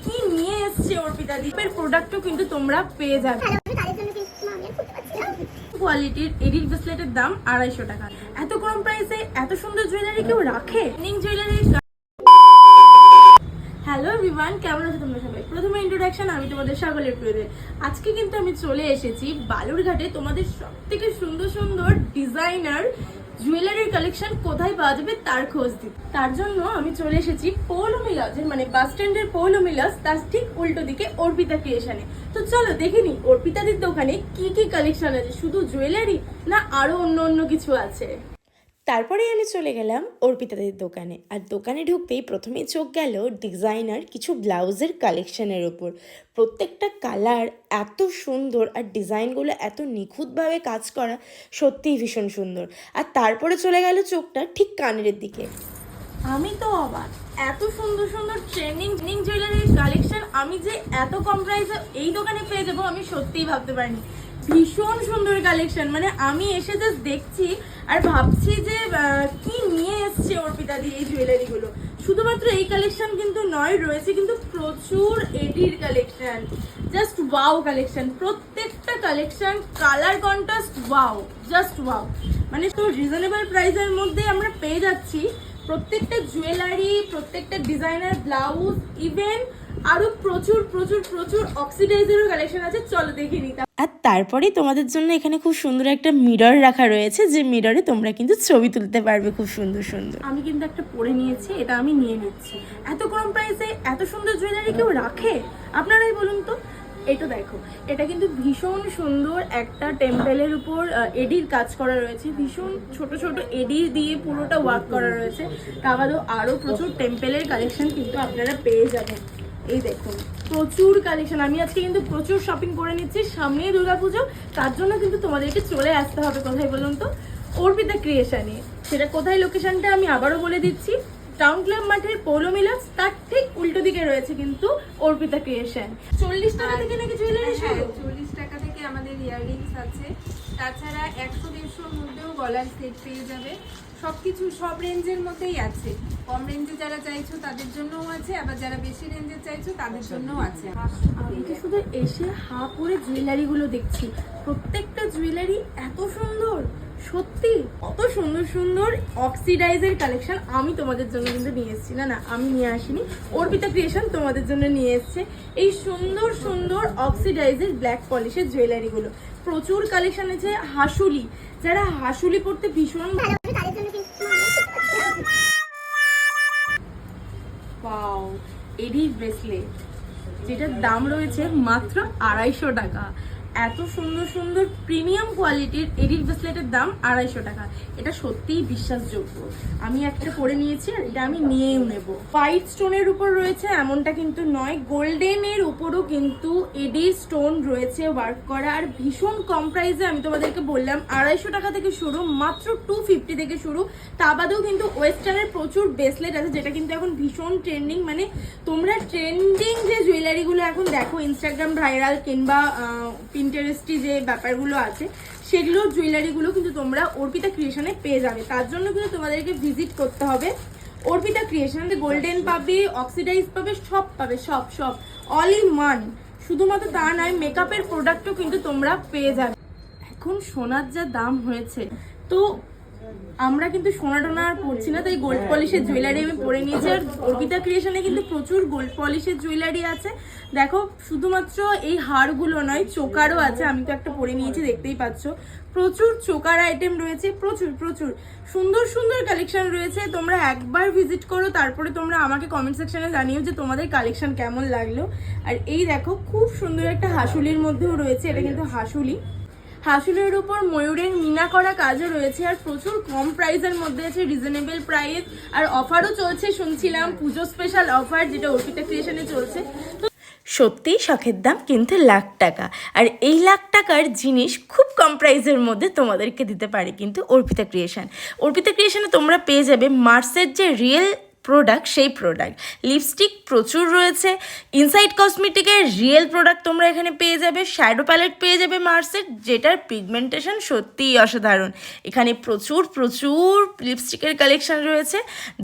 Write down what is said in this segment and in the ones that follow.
কি নিয়ে এসছে অর্পিতা দীপের প্রোডাক্টও কিন্তু তোমরা পেয়ে যাবে। কোয়ালিটির এডিট ব্রেসলেটের দাম 250 টাকা। এত কম প্রাইসে এত সুন্দর জুয়েলারি কেউ রাখে? জুয়েলারি। হ্যালো এভরিওয়ান, কেমন আছো তোমরা সবাই? প্রথমে ইন্ট্রোডাকশন, আমি তোমাদের সকলের প্রিয়দের। আজকে কিন্তু আমি চলে এসেছি বালুরঘাটে তোমাদের সবথেকে সুন্দর সুন্দর ডিজাইনার জুয়েলারির কালেকশন কোথায় পাওয়া যাবে তার খোঁজ দিতে। তার জন্য আমি চলে এসেছি পৌলো মিলাজের, মানে বাস স্ট্যান্ডের পৌলো মিলাজ, তার ঠিক উল্টো দিকে অর্পিতা ক্রিয়েশনে। তো চলো দেখে নি অর্পিতাদের দোকানে কি কি কালেকশন আছে, শুধু জুয়েলারি না আরো অন্য কিছু আছে। তারপরে আমি চলে গেলাম অর্পিতাদের দোকানে, আর দোকানে ঢুকতেই প্রথমেই চোখ গেল ডিজাইনার কিছু ব্লাউজের কালেকশনের ওপর। প্রত্যেকটা কালার এত সুন্দর আর ডিজাইনগুলো এত নিখুঁতভাবে কাজ করা, সত্যিই ভীষণ সুন্দর। আর তারপরে চলে গেল চোখটা ঠিক কানের দিকে। আমি তো অবাক, এত সুন্দর সুন্দর ট্রেন্ডিং জুয়েলারির কালেকশন আমি যে এত কম প্রাইসে এই দোকানে পেয়ে যাবো আমি সত্যিই ভাবতে পারিনি। ভীষণ সুন্দর কালেকশন, মানে আমি এসে জাস্ট দেখছি আর ভাবছি যে কি নিয়ে এসছে অর্পিতা দি এই জুয়েলারিগুলো। শুধুমাত্র এই কালেকশন কিন্তু নয়, রয়েছে কিন্তু প্রচুর এডির কালেকশন। জাস্ট ওয়াও কালেকশন, প্রত্যেকটা collection colour contrast wow, just wow. মানে তো রিজনেবল প্রাইসের মধ্যে আমরা পেয়ে যাচ্ছি প্রত্যেকটা জুয়েলারি, প্রত্যেকটা ডিজাইনার ব্লাউজ, ইভেন আরো প্রচুর প্রচুর প্রচুর অক্সিডাইজেরও কালেকশন আছে। চলো দেখে নিই। আর তারপরে তোমাদের জন্য এখানে খুব সুন্দর একটা মিরর রাখা রয়েছে, যে মিররে তোমরা কিন্তু ছবি তুলতে পারবে খুব সুন্দর সুন্দর। আমি কিন্তু একটা পরে নিয়েছি, এটা আমি নিয়ে নিচ্ছি। এত কম প্রাইসে এত সুন্দর জুয়েলারি কেউ রাখে? আপনারাই বলুন তো। এটা দেখো, এটা কিন্তু ভীষণ সুন্দর একটা টেম্পেলের উপর এডির কাজ করা রয়েছে। ভীষণ ছোট ছোট এডি দিয়ে পুরোটা ওয়ার্ক করা রয়েছে। তা বাদেও আরও প্রচুর টেম্পেলের কালেকশন কিন্তু আপনারা পেয়ে যাবেন। এই দেখুন প্রচুর কালেকশন। আমি আজকে কিন্তু প্রচুর শপিং করে নিচ্ছি, সামনেই দুর্গাপুজো। তার জন্য কিন্তু তোমাদেরকে চলে আসতে হবে কোথায় বলুন তো? অর্পিতা ক্রিয়েশনে। সেটা কোথায় লোকেশনটা আমি আবারও বলে দিচ্ছি, টাউন ক্লাব মাঠের পৌলো মিলাজ, তার ঠিক উল্টো দিকে রয়েছে কিন্তু অর্পিতা ক্রিয়েশন। 40 টাকা থেকে নাকি জুয়েলারি শুরু? 40 টাকা থেকে আমাদের ইয়াররিংস আছে, তাছাড়া 100-150-র মধ্যেও গলার সেট পেয়ে যাবে। সবকিছু সব রেঞ্জের মধ্যেই আছে। কম রেঞ্জে যারা চাইছো তাদের জন্যও আছে, আবার যারা বেশি রেঞ্জে চাইছো তাদের জন্যও আছে। আমি তো শুধু এসে হা করে জুয়েলারিগুলো দেখছি, প্রত্যেকটা জুয়েলারি এত সুন্দর, সত্যি কত সুন্দর সুন্দর অক্সিডাইজের কালেকশন আমি তোমাদের জন্য কিন্তু নিয়ে এসেছি। না আমি নিয়ে আসিনি, অর্পিতা ক্রিয়েশন তোমাদের জন্য নিয়ে এসছে এই সুন্দর সুন্দর অক্সিডাইজের ব্ল্যাক পলিশের জুয়েলারিগুলো। প্রচুর কালেকশন আছে। হাসুলি, যারা হাসুলি পড়তে ভীষণ পাও, এডি ব্রেসলেট, যেটার দাম রয়েছে মাত্র 250 টাকা। এত সুন্দর সুন্দর প্রিমিয়াম কোয়ালিটির এডিট ব্রেসলেটের দাম 250 টাকা। এটা সত্যিই বিশ্বাসযোগ্য। আমি একটা করে নিয়েছি আর এটা আমি নিয়েও নেব। হোয়াইট স্টোনের উপর রয়েছে এমনটা কিন্তু নয়, গোল্ডেনের উপরও কিন্তু এডি স্টোন রয়েছে ওয়ার্ক করা, আর ভীষণ কম প্রাইসে। আমি তোমাদেরকে বললাম 250 টাকা থেকে শুরু, মাত্র 250 থেকে শুরু। তা বাদেও কিন্তু ওয়েস্টার্নের প্রচুর ব্রেসলেট আছে, যেটা কিন্তু এখন ভীষণ ট্রেন্ডিং। মানে তোমরা ট্রেন্ডিং যে জুয়েলারিগুলো এখন দেখো ইনস্টাগ্রাম ভাইরাল কিংবা পিন্টারেস্টি যে ব্যাপারগুলো আছে, সেগুলোর জুয়েলারিগুলো কিন্তু তোমরা অর্পিতা ক্রিয়েশনে পেয়ে যাবে। তার জন্য কিন্তু তোমাদেরকে ভিজিট করতে হবে অর্পিতা ক্রিয়েশন। গোল্ডেন পাবে, অক্সিডাইজ পাবে, সব পাবে, সব সব অল ইন ওয়ান। শুধুমাত্র তা নয়, মেকআপের প্রোডাক্টও কিন্তু তোমরা পেয়ে যাবে। এখন সোনার যা দাম হয়েছে, তো আমরা কিন্তু সোনা টোনা আর পড়ছি না, তাই গোল্ড পলিশের জুয়েলারি আমি পরে নিয়েছি। আর অর্পিতা ক্রিয়েশনে কিন্তু প্রচুর গোল্ড পলিশের জুয়েলারি আছে। দেখো শুধুমাত্র এই হারগুলো নয়, চোকারও আছে। আমি তো একটা পরে নিয়েছি, দেখতেই পাচ্ছ। প্রচুর চোকার আইটেম রয়েছে, প্রচুর প্রচুর সুন্দর সুন্দর কালেকশন রয়েছে। তোমরা একবার ভিজিট করো, তারপরে তোমরা আমাকে কমেন্ট সেকশনে জানিও যে তোমাদের কালেকশন কেমন লাগলো। আর এই দেখো খুব সুন্দর একটা হাসুলির মধ্যেও রয়েছে, এটা কিন্তু হাসুলি। হাসুলের উপর ময়ূরের মিনা করা কাজও রয়েছে, আর প্রচুর কম প্রাইসের মধ্যে আছে, রিজনেবল প্রাইস। আর অফারও চলছে শুনছিলাম, পুজো স্পেশাল অফার, যেটা অর্পিতা ক্রিয়েশনে চলছে। তো সত্যিই শখের দাম কিন্তু লাখ টাকা, আর এই লাখ টাকার জিনিস খুব কম প্রাইসের মধ্যে তোমাদেরকে দিতে পারে কিন্তু অর্পিতা ক্রিয়েশন। অর্পিতা ক্রিয়েশনে তোমরা পেয়ে যাবে মার্সের যে রিয়েল প্রোডাক্ট সেই প্রোডাক্ট। লিপস্টিক প্রচুর রয়েছে, ইনসাইড কসমেটিকের রিয়েল প্রোডাক্ট তোমরা এখানে পেয়ে যাবে, শ্যাডো প্যালেট পেয়ে যাবে মার্সের, যেটার পিগমেন্টেশন সত্যিই অসাধারণ। এখানে প্রচুর প্রচুর লিপস্টিকের কালেকশন রয়েছে,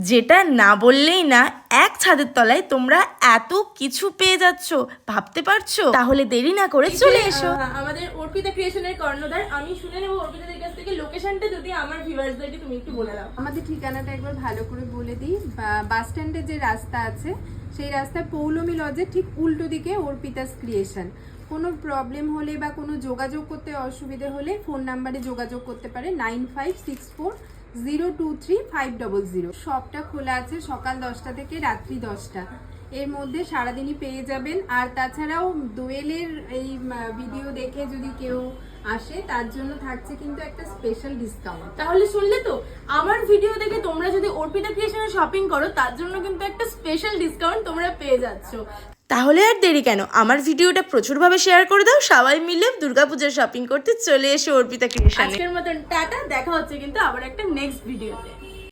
যেটা না বললেই না, এক ছাদের তলায় তোমরা এত কিছু পেয়ে যাচ্ছ, ভাবতে পারছো? তাহলে দেরি না করে চলে এসো। আমাদের অর্পিতা ক্রিয়েশনের কর্ণধার, আমি শুনে নেবো অর্পিতাদের কাছ থেকে লোকেশনটা যদি আমার ভিউয়ার্সদেরকে তুমি একটু বলে দাও। আমাদের ঠিকানাটা একবার ভালো করে বলে দিই। বাস স্ট্যান্ডের যে রাস্তা আছে সেই রাস্তায় পৌলমী লজের ঠিক উল্টো দিকে অর্পিতাস ক্রিয়েশন। কোনো প্রবলেম হলে বা কোনো যোগাযোগ করতে অসুবিধে হলে ফোন নাম্বারে যোগাযোগ করতে পারে 9564023500। শপটা খোলা আছে সকাল 10টা থেকে রাত্রি 10টা, এর মধ্যে সারাদিনই পেয়ে যাবেন। আর তাছাড়াও দোয়েলের এই ভিডিও দেখে যদি কেউ আসে তার জন্য থাকছে কিন্তু একটা স্পেশাল ডিসকাউন্ট। তাহলে শুনলে তো, আমার ভিডিও দেখে তোমরা যদি অর্পিতা ক্রিয়েশনে শপিং করো তার জন্য কিন্তু একটা স্পেশাল ডিসকাউন্ট তোমরা পেয়ে যাচ্ছ। তাহলে আর দেরি কেন, আমার ভিডিওটা প্রচুরভাবে শেয়ার করে দাও, সবাই মিলে দুর্গাপূজার শপিং করতে চলে এসো অর্পিতা ক্রিয়েশনে। আজকের মতন টাটা, দেখা হচ্ছে কিন্তু আবার একটা নেক্সট ভিডিওতে।